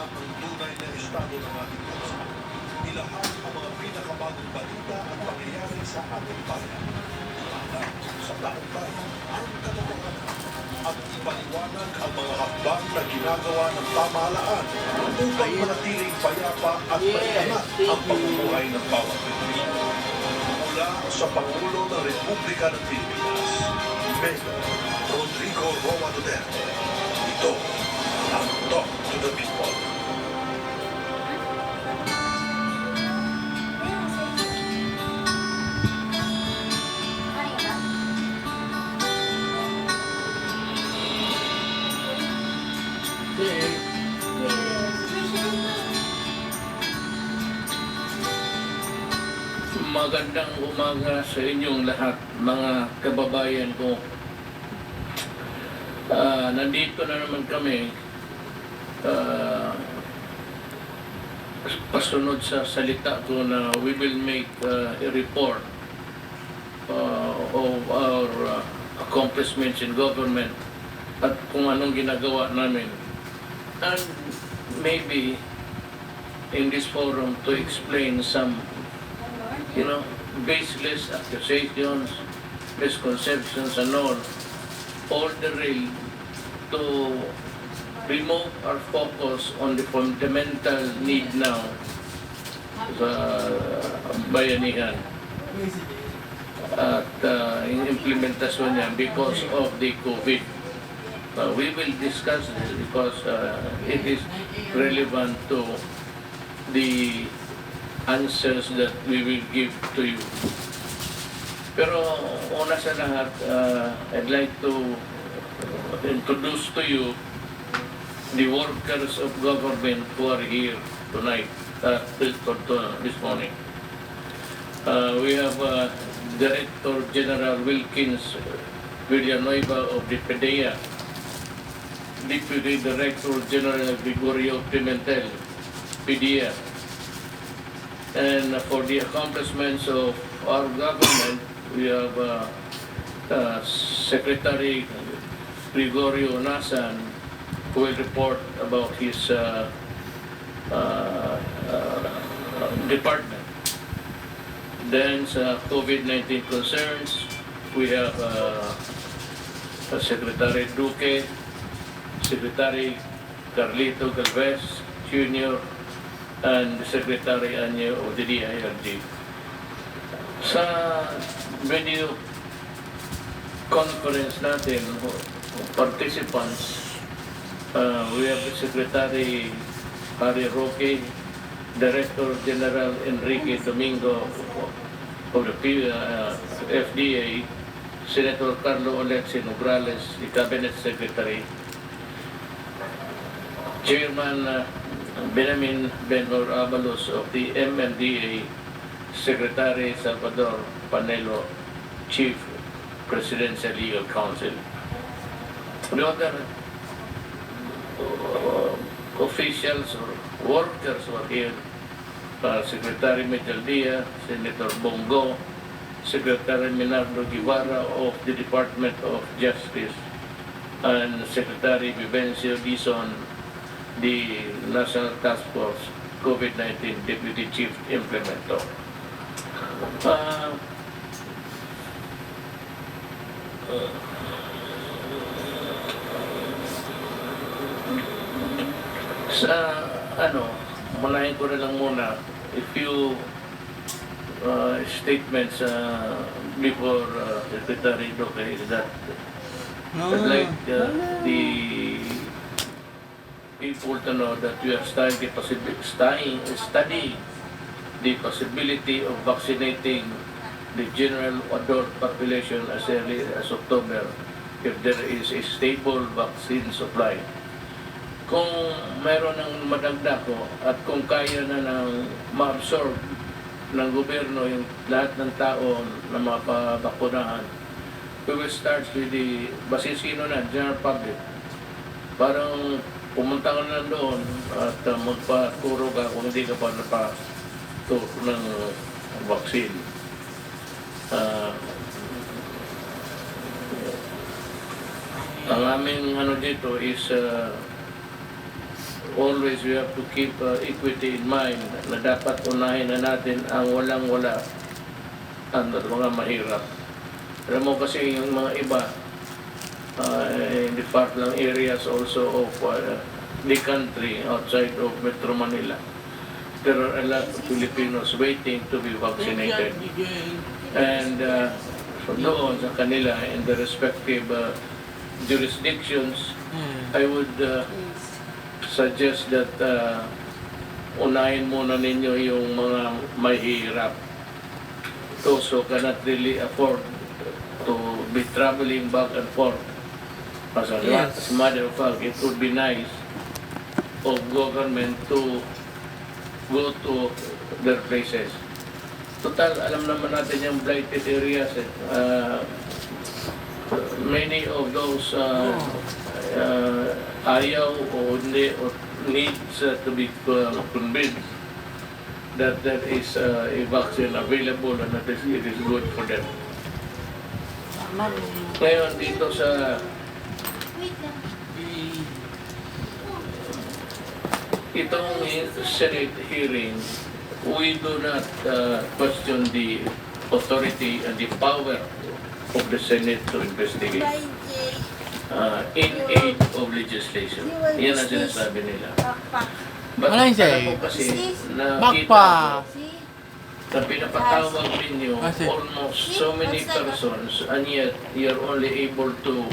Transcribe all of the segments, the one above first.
ang tunay na estado ng ating bansa. Ilahad ang mga pinakabagong balita at pangyayari sa ating bayan. Ipahalang sa taong bayan ang katotohanan at ipaliwanag ang mga hakbang na ginagawa ng pamahalaan upang manatiling payapa at maingat ang pamumuhay ng bawat Pilipino. Mula sa Pangulo ng Republika ng Pilipinas, Mayor Rodrigo Duterte. Ito ang Talk to the People. Magandang umaga sa inyong lahat, mga kababayan ko. Nandito na naman kami pasunod sa salita ko na we will make a report of our accomplishments in government at kung anong ginagawa namin. And maybe in this forum to explain some baseless accusations, misconceptions and all the real to remove our focus on the fundamental need now sa bayanihan at yung implementasyon niya because of the COVID. We will discuss this because it is relevant to the answers that we will give to you. Pero una sa lahat, I'd like to introduce to you the workers of government who are here tonight, this morning. We have Director General Wilkins Villanueva of the PDEA, Deputy Director General Gregorio Pimentel, PDEA. And for the accomplishments of our government, we have Secretary Gregorio Nasan, who will report about his department. Then sa COVID-19 concerns, we have Secretary Duque, Secretary Carlito Galvez Jr., and Secretary Anyo of the DIRG. Sa video conference natin, participants, we have the Secretary Harry Roque, Director General Enrique Domingo of the FDA, Senator Carlo Alexi Nograles, the Cabinet Secretary, Chairman Benjamin Benhur Abalos of the MMDA, Secretary Salvador Panelo, Chief Presidential Legal Counsel. The other officials or workers were here, Secretary Medaldia, Senator Bongo, Secretary Minardo Guevara of the Department of Justice, and Secretary Vivencio Dizon, the National Task Force COVID-19 Deputy Chief Implementer. Mulahin ko na lang muna a few statements before Secretary Duque is that I'd like the people to know that we are studying the possibility of vaccinating the general adult population as early as October if there is a stable vaccine supply. Kung mayroon ng madagdag ko at kung kaya na ng ma-absorb ng gobyerno yung lahat ng tao na mapabakunahan, we will start with the basisino na general public. Parang pumunta ka na doon at magpaturo ka kung hindi ka pa napaturo ng vaccine. Ang aming dito is always we have to keep equity in mind na dapat unahin na natin ang walang-wala at mga mahirap. Alam mo kasi yung mga iba in the far-flung areas also of the country outside of Metro Manila, there are a lot of Filipinos waiting to be vaccinated. And doon sa kanila in the respective jurisdictions, I would suggest that unahin muna ninyo yung mga mahirap. Those who cannot really afford to be traveling back and forth. As a matter of fact, it would be nice of government to go to their places. Total, alam naman natin yung blighted areas. Many of those ayaw o hindi o needs to be convinced that there is a vaccine available and that it is good for them. Ngayon dito sa itong Senate hearing, we do not question the authority and the power of the Senate to investigate in aid of legislation. Yan ang sinasabi nila. But alam ko kasi nakita ko na pinapatawag ninyo almost so many persons and yet you're only able to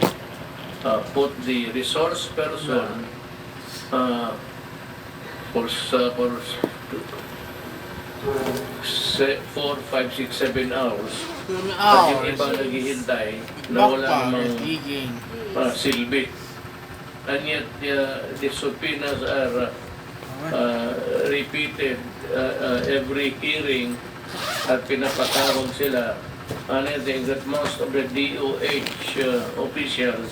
put the resource person for 4, 5, 6, 7 hours. At yung iba naghihintay na wala namang silbi. And yet the subpoenas are repeated every hearing at pinapatawag sila. And I think that most of the DOH officials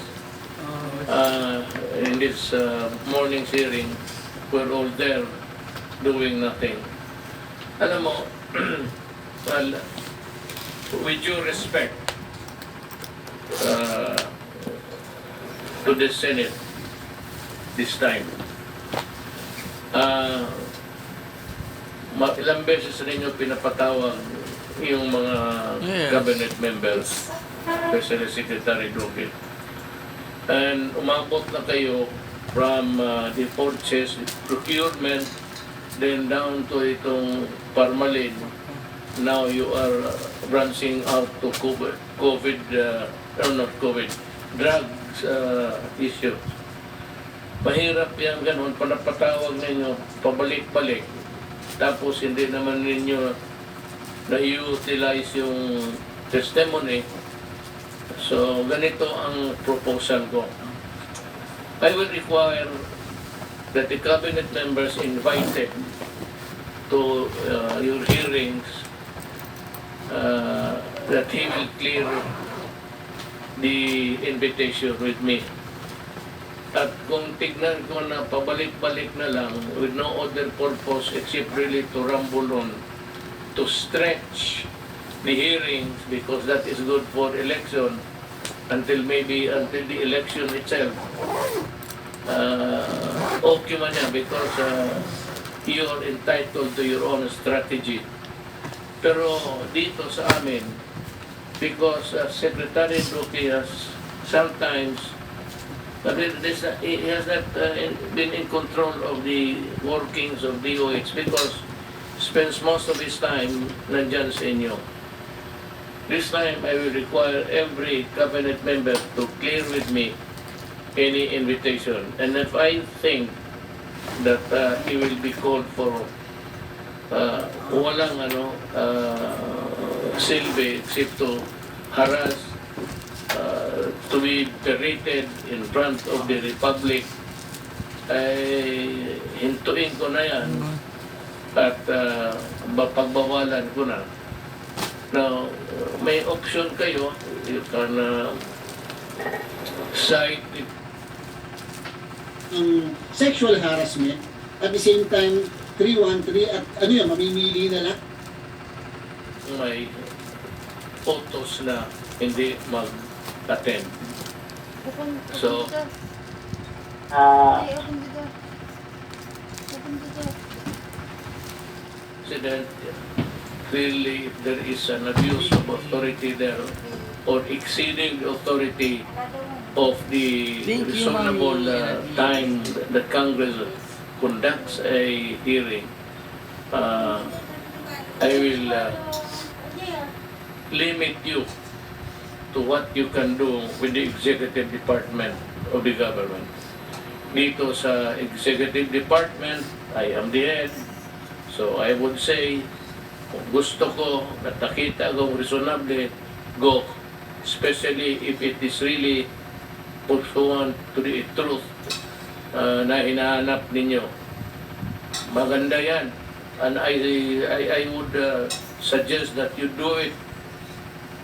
in this morning's hearing were all there doing nothing. Alam mo, well, with due respect to the Senate this time, ilang beses ninyo pinapatawag yung mga cabinet members, especially Secretary Duque. And umabot na kayo from the purchase, procurement, then down to itong Parmalin. Now you are branching out to drugs issue. Mahirap yan ganun, panapatawag ninyo, pabalik-balik. Tapos hindi naman ninyo na-utilize yung testimony. So ganito ang proposal ko. I will require that the cabinet members invited to your hearings that he will clear the invitation with me. At kung tignan ko na pabalik-balik na lang with no other purpose except really to rumble on, to stretch the hearings because that is good for election until the election itself. Okay man yan because you are entitled to your own strategy. Pero dito sa amin, because Secretary Duque has sometimes he has not been in control of the workings of DOH because spends most of his time nandyan sa inyo. This time, I will require every cabinet member to clear with me any invitation. And if I think that he will be called for walang silbi except to harass, to be berated in front of the Republic, ay hintuin ko na yan at pagbawalan ko na. Now, may option kayo, you can cite it. Sexual harassment, at the same time, 313, at ano yan, mamimili na lang? May photos na hindi mag-attend. So, President, clearly there is an abuse of authority there or exceeding the authority of the Thank you, reasonable Mami. time that Congress conducts a hearing. I will limit you to what you can do with the executive department of the government. Dito sa executive department, I am the head. So I would say, kung gusto ko na nakita kong reasonable, go. Especially if it is really pursuant to the truth na hinahanap ninyo. Maganda yan. And I would suggest that you do it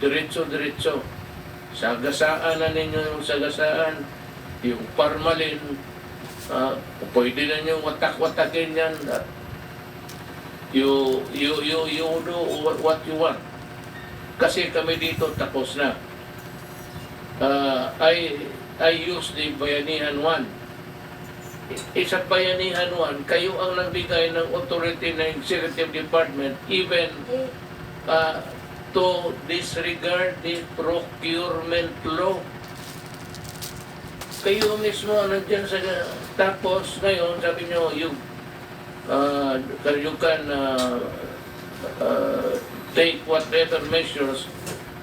diretso-diretso. Sagasaan na ninyo yung sagasaan, yung parmalin, pwede na nyo watak-watakin yan. You do what you want. Kasi kami dito tapos na. I use the Bayanihan 1. Isa Bayanihan 1, kayo ang nagbigay ng authority ng Executive Department even to disregard the procurement law. Kayo mismo nandyan sa... Tapos ngayon, sabi nyo, you can take whatever measures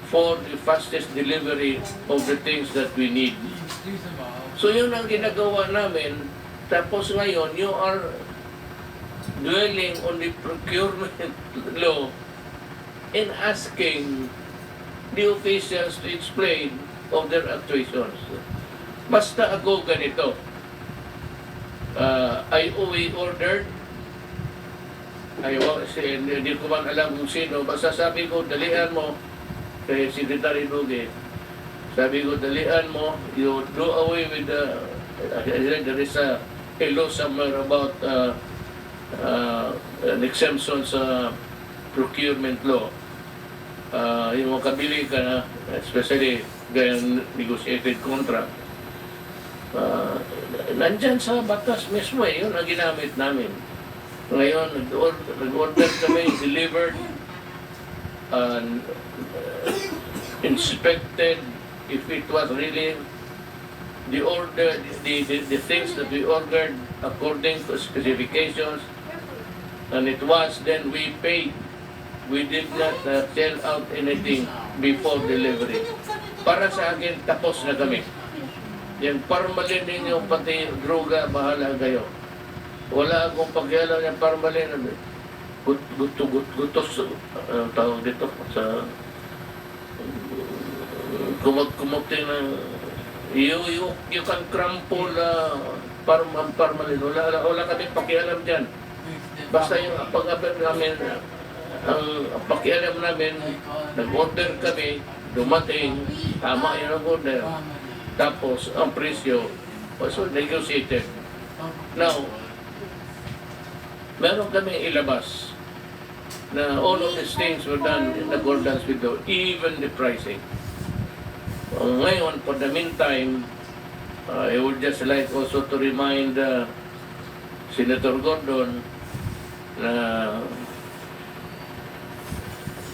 for the fastest delivery of the things that we need. So yun ang ginagawa namin. Tapos ngayon, you are dwelling on the procurement law and asking the officials to explain of their actuations. Basta ako ganito. I ordered, hindi ko man alam kung sino, basta sabi ko, dalihan mo, kay Secretary Dugue, sabi ko, dalihan mo, you do away with the, there is a law somewhere about an exemption sa procurement law. Yung makabili ka na, especially gayang negotiated contract, nandyan sa batas mismo yun ang ginamit namin. Ngayon, nag-order kami, delivered, inspected, if it was really the order, the things that we ordered according to specifications, and it was, then we paid. We did not sell out anything before delivery. Para sa akin, tapos na kami. Yung parmalin ninyo, pati droga, bahala kayo. Wala akong pakialam yung parmalin. Gutos, tawag dito, sa kumot-kumotin ng you can crumple parmalin. Wala kami pakialam dyan. Basta yung pag-abot namin, ang pakialam namin, nag-order kami, dumating, tama yun ang order. Tapos, ang presyo was negotiated. Now, meron kami ilabas na all of these things were done in accordance with even the pricing. Ngayon, for the meantime, I would just like also to remind Senator Gordon na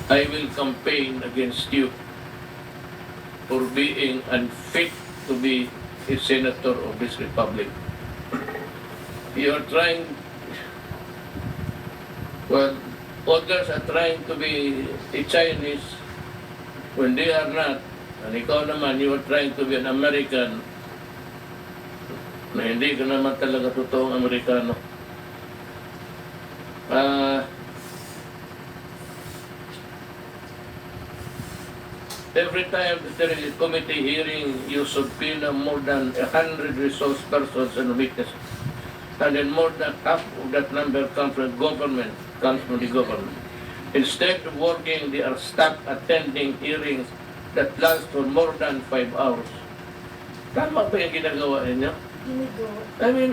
I will campaign against you for being unfit to be a senator of this republic. You are trying, well, others are trying to be a Chinese when they are not. And ikaw naman, you are trying to be an American na hindi ka naman talaga totoong Amerikano. Every time that there is a committee hearing, you subpoena more than 100 resource persons and witnesses. And then more than half of that number comes from government, comes from the government. Instead of working, they are stuck attending hearings that last for more than 5 hours. Tama ba yung ginagawa ninyo? I mean,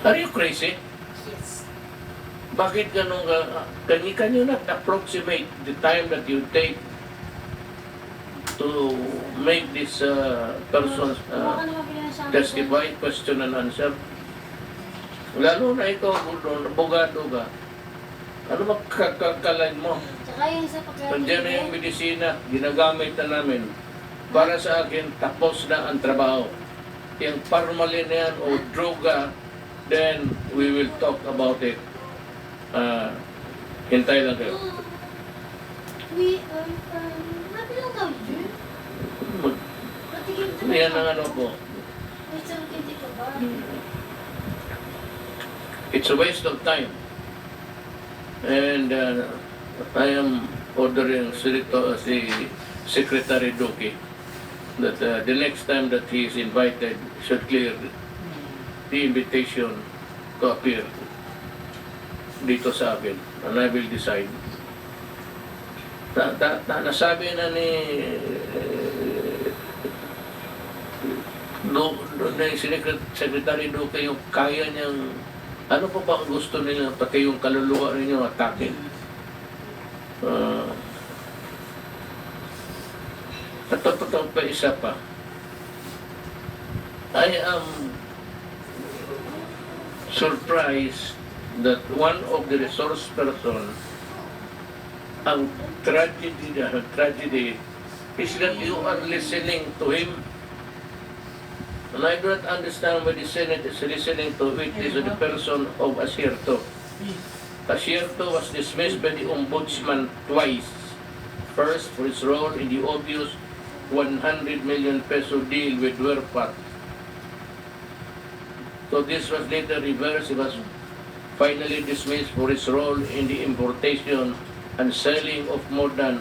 are you crazy? Yes. Bakit ganun ka? Can you not approximate the time that you take to make this persons testify, question and answer? Lalo na ikaw, abogado ka. Ano ba kakakalan mo? Tsaka yung sa pagkain. Nandiyan na yung medisina, ginagamit na namin. Para sa akin, tapos na ang trabaho. Yung formalin na yan o droga, then we will talk about it. Hintay lang kayo. Oui, nabilang daw yun. Patigil ka Yan ang ano ko. May sarang hindi ka ba? It's a waste of time. And I am ordering si Secretary Duque that the next time that he is invited should clear the invitation to appear dito sa akin, and I will decide. Nasabi na ni Secretary Duque yung kaya niyang, ano pa ba ang gusto nila, pati yung kaluluwa ninyo atake. At totoo pa isa pa. I am surprised that one of the resource person, ang tragedy is that you are listening to him. And I do not understand why the Senate is listening to it is the person of Asierto. Asierto was dismissed by the Ombudsman twice. First, for his role in the obvious 100 million peso deal with Werpat. So this was later reversed. He was finally dismissed for his role in the importation and selling of more than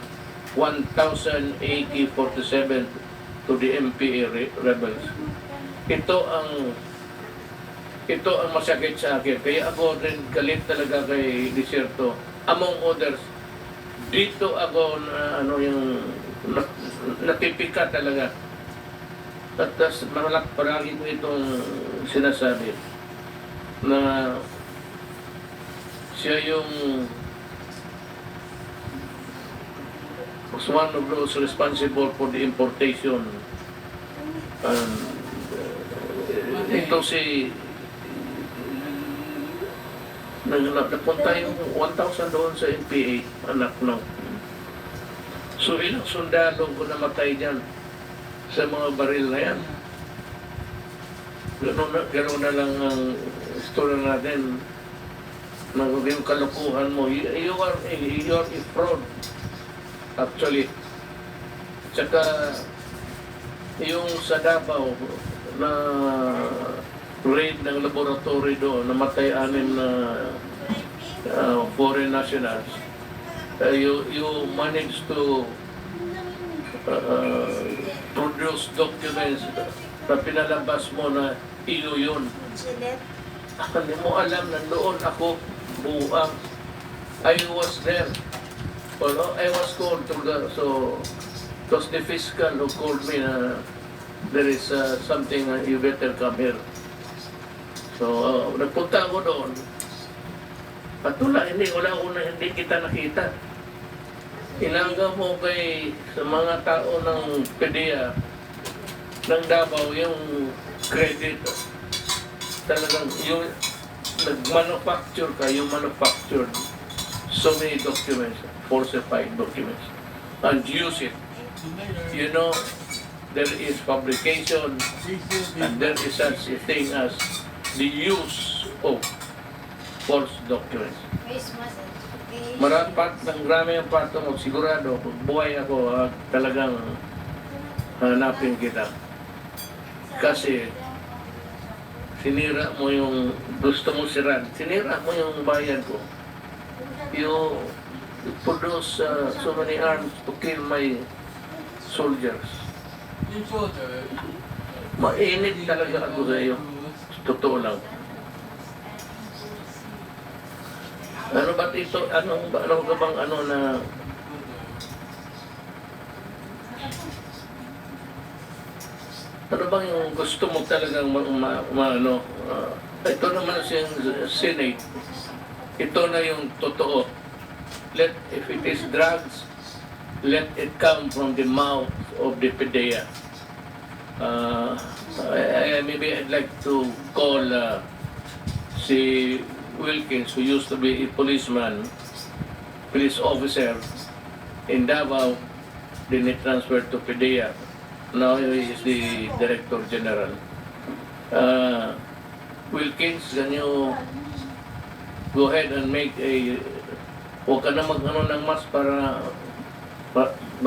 1,000 AK-47 to the MPA rebels. Ito ang masakit sa akin. Kaya ako rin galit talaga kay Desierto. Among others, dito ako na natipika talaga. At paragi ko itong sinasabi na siya yung was one of those responsible for the importation. Ito si napunta yung 1,000 doon sa NPA, anak no. So ilang sundalo ko namatay dyan sa mga baril na yan. Gano'n na lang ang istorya natin. Yung kalukuhan mo, you are a fraud actually. Tsaka yung sa Davao na raid ng laboratory doon, namatay 6 na foreign nationals. You managed to produce documents na pinalabas mo na iyo yun. Hindi mo alam, nandoon ako buang. I was there. Well, I was called to it was the fiscal who called me na there is something you better come here. So, nagpunta ako doon. At wala hindi kita nakita. Ilangga mo sa mga tao ng PDEA ng Davao yung credit. Talagang yung nag-manufacture ka, yung manufactured so many documents, falsified documents, and use it. You know, there is fabrication and there is such a thing as the use of false documents. Marapat ng grami ang pato mo, sigurado, buhay ako, talagang hanapin kita. Kasi, sinira mo yung gusto mo siran, sinira mo yung bayan ko. You produce so many arms to kill my soldiers. Mainit talaga ako sa iyo. Totoo lang. Ano ba ito? Ano ka bang ano bang yung gusto mo talagang ito naman siyang Senate. Ito na yung totoo. If it is drugs, let it come from the mouth of the PDEA. Maybe I'd like to call si Wilkins, who used to be a police officer in Davao, then he transferred to PDEA. Now he is the Director General. Wilkins, can you go ahead and make a... Huwag ka na mag-ano ng mask para